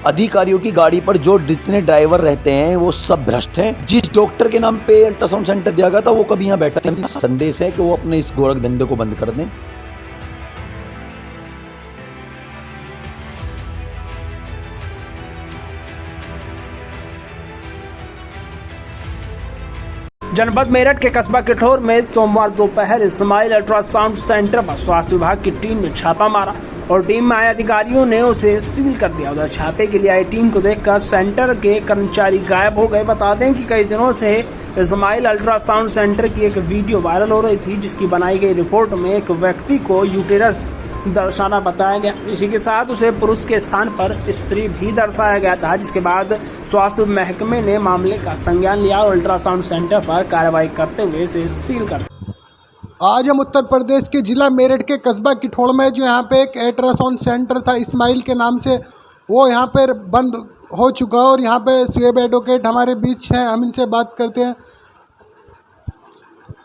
अधिकारियों की गाड़ी पर जो जितने ड्राइवर रहते हैं वो सब भ्रष्ट हैं। जिस डॉक्टर के नाम पे अल्ट्रासाउंड सेंटर दिया गया था वो कभी यहाँ बैठा नहीं। संदेश है कि वो अपने इस गोरख धंधे को बंद कर दें। जनपद मेरठ के कस्बा किठौर में सोमवार दोपहर इस्माइल अल्ट्रासाउंड सेंटर पर स्वास्थ्य विभाग की टीम ने छापा मारा और टीम में आए अधिकारियों ने उसे सील कर दिया। उधर छापे के लिए आई टीम को देखकर सेंटर के कर्मचारी गायब हो गए। बता दें कि कई दिनों से इस्माइल अल्ट्रासाउंड सेंटर की एक वीडियो वायरल हो रही थी, जिसकी बनाई गई रिपोर्ट में एक व्यक्ति को यूटेरस दर्शाना बताया गया। इसी के साथ उसे पुरुष के स्थान पर स्त्री भी दर्शाया गया था, जिसके बाद स्वास्थ्य महकमे ने मामले का संज्ञान लिया और अल्ट्रासाउंड सेंटर पर कार्रवाई करते हुए इसे सील कर दिया। आज हम उत्तर प्रदेश के जिला मेरठ के कस्बा किठौड़ में जो यहाँ पे एक अल्ट्रासाउंड सेंटर था इस्माइल के नाम से, वो यहाँ पर बंद हो चुका है और यहाँ पे शुएब एडवोकेट हमारे बीच हैं, हम इनसे बात करते हैं।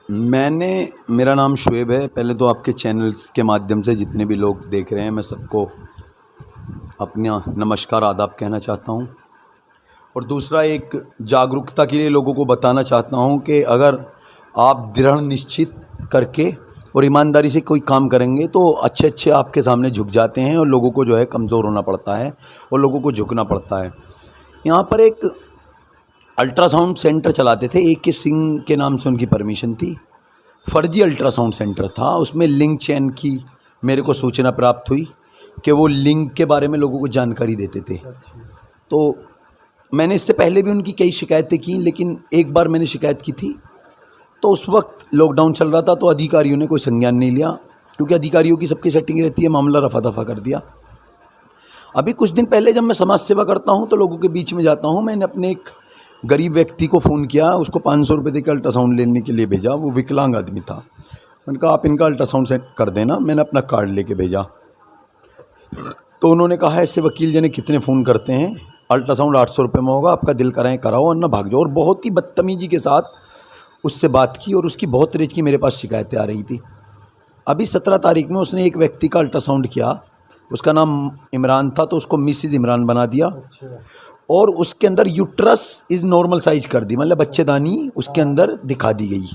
मेरा नाम शुएब है। पहले तो आपके चैनल्स के माध्यम से जितने भी लोग देख रहे हैं, मैं सबको अपना नमस्कार आदाब कहना चाहता हूं। और दूसरा, एक जागरूकता के लिए लोगों को बताना चाहता हूं कि अगर आप दृढ़ निश्चित करके और ईमानदारी से कोई काम करेंगे तो अच्छे अच्छे आपके सामने झुक जाते हैं और लोगों को जो है कमज़ोर होना पड़ता है और लोगों को झुकना पड़ता है। यहाँ पर एक अल्ट्रासाउंड सेंटर चलाते थे, AK सिंह के नाम से उनकी परमिशन थी। फर्जी अल्ट्रासाउंड सेंटर था। उसमें लिंक चैन की मेरे को सूचना प्राप्त हुई कि वो लिंक के बारे में लोगों को जानकारी देते थे। तो मैंने इससे पहले भी उनकी कई शिकायतें की, लेकिन एक बार मैंने शिकायत की थी तो उस वक्त लॉकडाउन चल रहा था, तो अधिकारियों ने कोई संज्ञान नहीं लिया, क्योंकि अधिकारियों की सबकी सेटिंग रहती है, मामला रफा दफा कर दिया। अभी कुछ दिन पहले जब मैं समाज सेवा करता हूँ तो लोगों के बीच में जाता हूँ, मैंने अपने एक गरीब व्यक्ति को फ़ोन किया, उसको 500 रुपये देकर अल्ट्रासाउंड लेने के लिए भेजा। वो विकलांग आदमी था। मैंने कहा आप इनका अल्ट्रासाउंड सेट कर देना। मैंने अपना कार्ड लेके भेजा तो उन्होंने कहा ऐसे वकील जने कितने फ़ोन करते हैं, अल्ट्रासाउंड 800 रुपये में होगा, आपका दिल कराएं कराओ वरना भाग जाओ। और बहुत ही बदतमीजी के साथ उससे बात की और उसकी बहुत तरह की मेरे पास शिकायतें आ रही थी। अभी 17 तारीख में उसने एक व्यक्ति का अल्ट्रासाउंड किया, उसका नाम इमरान था, तो उसको मिसिज इमरान बना दिया और उसके अंदर यूट्रस इज़ नॉर्मल साइज कर दी, मतलब बच्चेदानी उसके अंदर दिखा दी गई।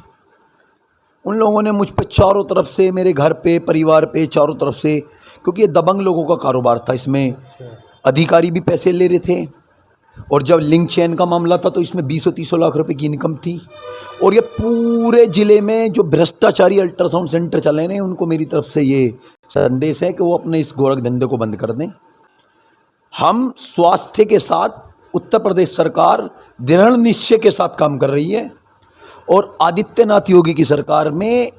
उन लोगों ने मुझ पे चारों तरफ से, मेरे घर पे, परिवार पे, चारों तरफ से, क्योंकि ये दबंग लोगों का कारोबार था, इसमें अधिकारी भी पैसे ले रहे थे और जब लिंक चैन का मामला था तो इसमें 20-30 लाख रुपए की इनकम थी। और ये पूरे ज़िले में जो भ्रष्टाचारी अल्ट्रासाउंड सेंटर चले रहे हैं, उनको मेरी तरफ से ये संदेश है कि वो अपने इस गोरख धंधे को बंद कर दें। हम स्वास्थ्य के साथ उत्तर प्रदेश सरकार दृढ़ निश्चय के साथ काम कर रही है और आदित्यनाथ योगी की सरकार में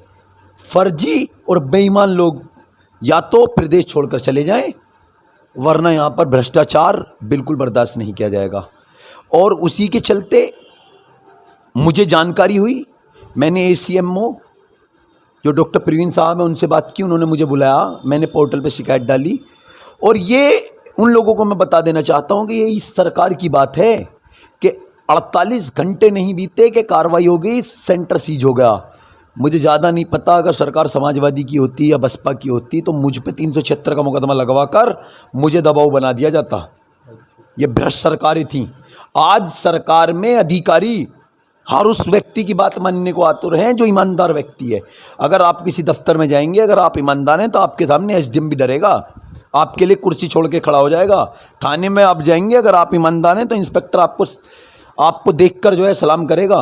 फर्जी और बेईमान लोग या तो प्रदेश छोड़कर चले जाएं, वरना यहाँ पर भ्रष्टाचार बिल्कुल बर्दाश्त नहीं किया जाएगा। और उसी के चलते मुझे जानकारी हुई, मैंने ACMO जो डॉक्टर प्रवीण साहब हैं उनसे बात की, उन्होंने मुझे बुलाया, मैंने पोर्टल पे शिकायत डाली। और ये उन लोगों को मैं बता देना चाहता हूँ कि ये इस सरकार की बात है कि 48 घंटे नहीं बीते कि कार्रवाई हो गई, सेंटर सीज हो गया। मुझे ज़्यादा नहीं पता, अगर सरकार समाजवादी की होती या बसपा की होती तो मुझ पे 376 का मुकदमा लगवा कर मुझे दबाव बना दिया जाता। ये भ्रष्ट सरकारें थीं। आज सरकार में अधिकारी हर उस व्यक्ति की बात मानने को आतुर हैं जो ईमानदार व्यक्ति है। अगर आप किसी दफ्तर में जाएंगे, अगर आप ईमानदार हैं तो आपके सामने SDM भी डरेगा, आपके लिए कुर्सी छोड़ के खड़ा हो जाएगा। थाने में आप जाएंगे, अगर आप ईमानदार हैं तो इंस्पेक्टर आपको देखकर जो है सलाम करेगा,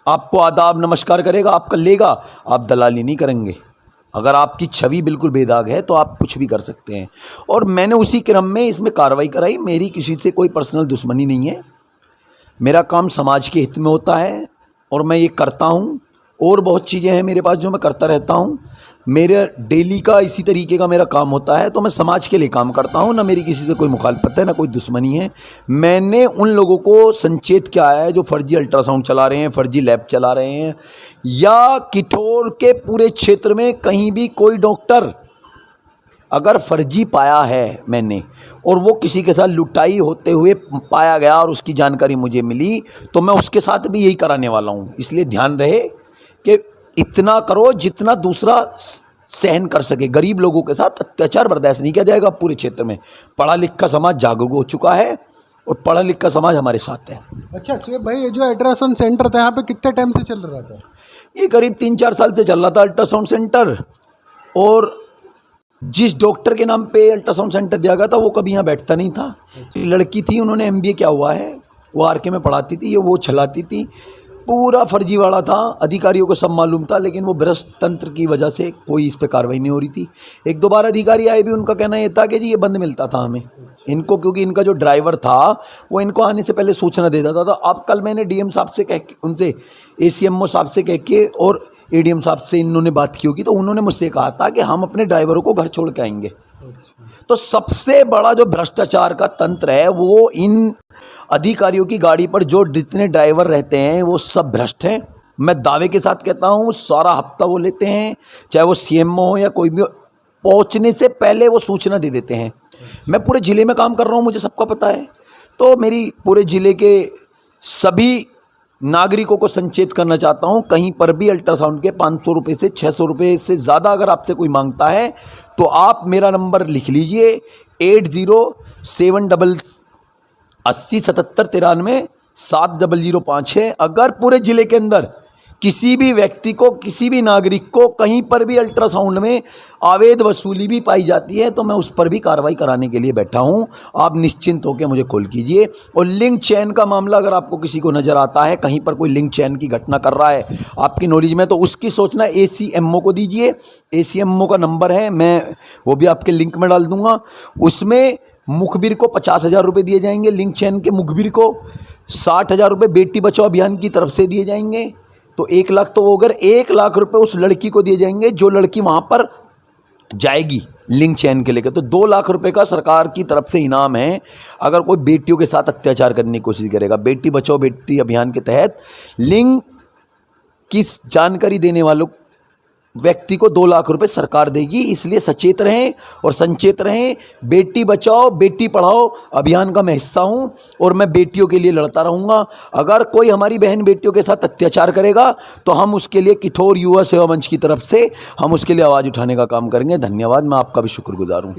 आपको आदाब नमस्कार करेगा, आपका लेगा। आप दलाली नहीं करेंगे। अगर आपकी छवि बिल्कुल बेदाग है तो आप कुछ भी कर सकते हैं। और मैंने उसी क्रम में इसमें कार्रवाई कराई। मेरी किसी से कोई पर्सनल दुश्मनी नहीं है, मेरा काम समाज के हित में होता है और मैं ये करता हूँ। और बहुत चीज़ें हैं मेरे पास जो मैं करता रहता हूँ। मेरे डेली का इसी तरीके का मेरा काम होता है, तो मैं समाज के लिए काम करता हूँ। ना मेरी किसी से कोई मुखालफत है, ना कोई दुश्मनी है। मैंने उन लोगों को संचेत किया है जो फर्जी अल्ट्रासाउंड चला रहे हैं, फर्जी लैब चला रहे हैं, या किठौर के पूरे क्षेत्र में कहीं भी कोई डॉक्टर अगर फर्जी पाया है मैंने, और वो किसी के साथ लुटाई होते हुए पाया गया और उसकी जानकारी मुझे मिली, तो मैं उसके साथ भी यही कराने वाला हूँ। इसलिए ध्यान रहे कि इतना करो जितना दूसरा सहन कर सके। गरीब लोगों के साथ अत्याचार बर्दाश्त नहीं किया जाएगा। पूरे क्षेत्र में पढ़ा लिखा समाज जागरूक हो चुका है और पढ़ा लिखा समाज हमारे साथ है। अच्छा शुएब भाई, ये जो अल्ट्रासाउंड सेंटर था यहाँ पे कितने टाइम से चल रहा था? ये करीब 3-4 साल से चल रहा था अल्ट्रासाउंड सेंटर, और जिस डॉक्टर के नाम पे अल्ट्रासाउंड सेंटर दिया गया था वो कभी यहाँ बैठता नहीं था। एक लड़की थी, उन्होंने MBA किया हुआ है, वो RK में पढ़ाती थी, ये वो चलाती थी, पूरा फर्जीवाड़ा था, अधिकारियों को सब मालूम था, लेकिन वो भ्रष्ट तंत्र की वजह से कोई इस पे कार्रवाई नहीं हो रही थी। 1-2 बार अधिकारी आए भी, उनका कहना ये था कि जी ये बंद मिलता था हमें इनको, क्योंकि इनका जो ड्राइवर था वो इनको आने से पहले सूचना दे देता था। अब कल मैंने DM साहब से कह के, उनसे ACMO साहब से कह के और ADM साहब से इन्होंने बात की होगी, तो उन्होंने मुझसे कहा था कि हम अपने ड्राइवरों को घर छोड़ के आएंगे। तो सबसे बड़ा जो भ्रष्टाचार का तंत्र है वो इन अधिकारियों की गाड़ी पर जो जितने ड्राइवर रहते हैं वो सब भ्रष्ट हैं। मैं दावे के साथ कहता हूँ, सारा हफ्ता वो लेते हैं, चाहे वो CMO हो या कोई भी हो, पहुँचने से पहले वो सूचना दे देते हैं। मैं पूरे ज़िले में काम कर रहा हूँ, मुझे सबका पता है, तो मेरी पूरे ज़िले के सभी नागरिकों को संचेत करना चाहता हूं, कहीं पर भी अल्ट्रासाउंड के 500 रुपये से 600 रुपये से ज़्यादा अगर आपसे कोई मांगता है तो आप मेरा नंबर लिख लीजिए 80-780-7793 है। अगर पूरे ज़िले के अंदर किसी भी व्यक्ति को, किसी भी नागरिक को कहीं पर भी अल्ट्रासाउंड में अवैध वसूली भी पाई जाती है तो मैं उस पर भी कार्रवाई कराने के लिए बैठा हूं। आप निश्चिंत होकर मुझे कॉल कीजिए। और लिंक चैन का मामला अगर आपको किसी को नज़र आता है, कहीं पर कोई लिंक चैन की घटना कर रहा है आपकी नॉलेज में, तो उसकी सूचना ACMO को दीजिए। ACMO का नंबर है, मैं वो भी आपके लिंक में डाल दूंगा। उसमें मुखबिर को 50,000 रुपये दिए जाएंगे, लिंक चैन के मुखबिर को 60,000 रुपये बेटी बचाओ अभियान की तरफ से दिए जाएंगे, तो 1 लाख तो अगर 1 लाख रुपए उस लड़की को दिए जाएंगे जो लड़की वहां पर जाएगी लिंक चैन के लेकर। तो 2 लाख रुपए का सरकार की तरफ से इनाम है अगर कोई बेटियों के साथ अत्याचार करने की कोशिश करेगा। बेटी बचाओ बेटी अभियान के तहत लिंक की जानकारी देने वालों व्यक्ति को 2 लाख रुपए सरकार देगी। इसलिए सचेत रहें और संचेत रहें। बेटी बचाओ बेटी पढ़ाओ अभियान का मैं हिस्सा हूं और मैं बेटियों के लिए लड़ता रहूंगा। अगर कोई हमारी बहन बेटियों के साथ अत्याचार करेगा तो हम उसके लिए किठोर युवा सेवा मंच की तरफ से हम उसके लिए आवाज़ उठाने का काम करेंगे। धन्यवाद, मैं आपका भी शुक्रगुजार हूँ।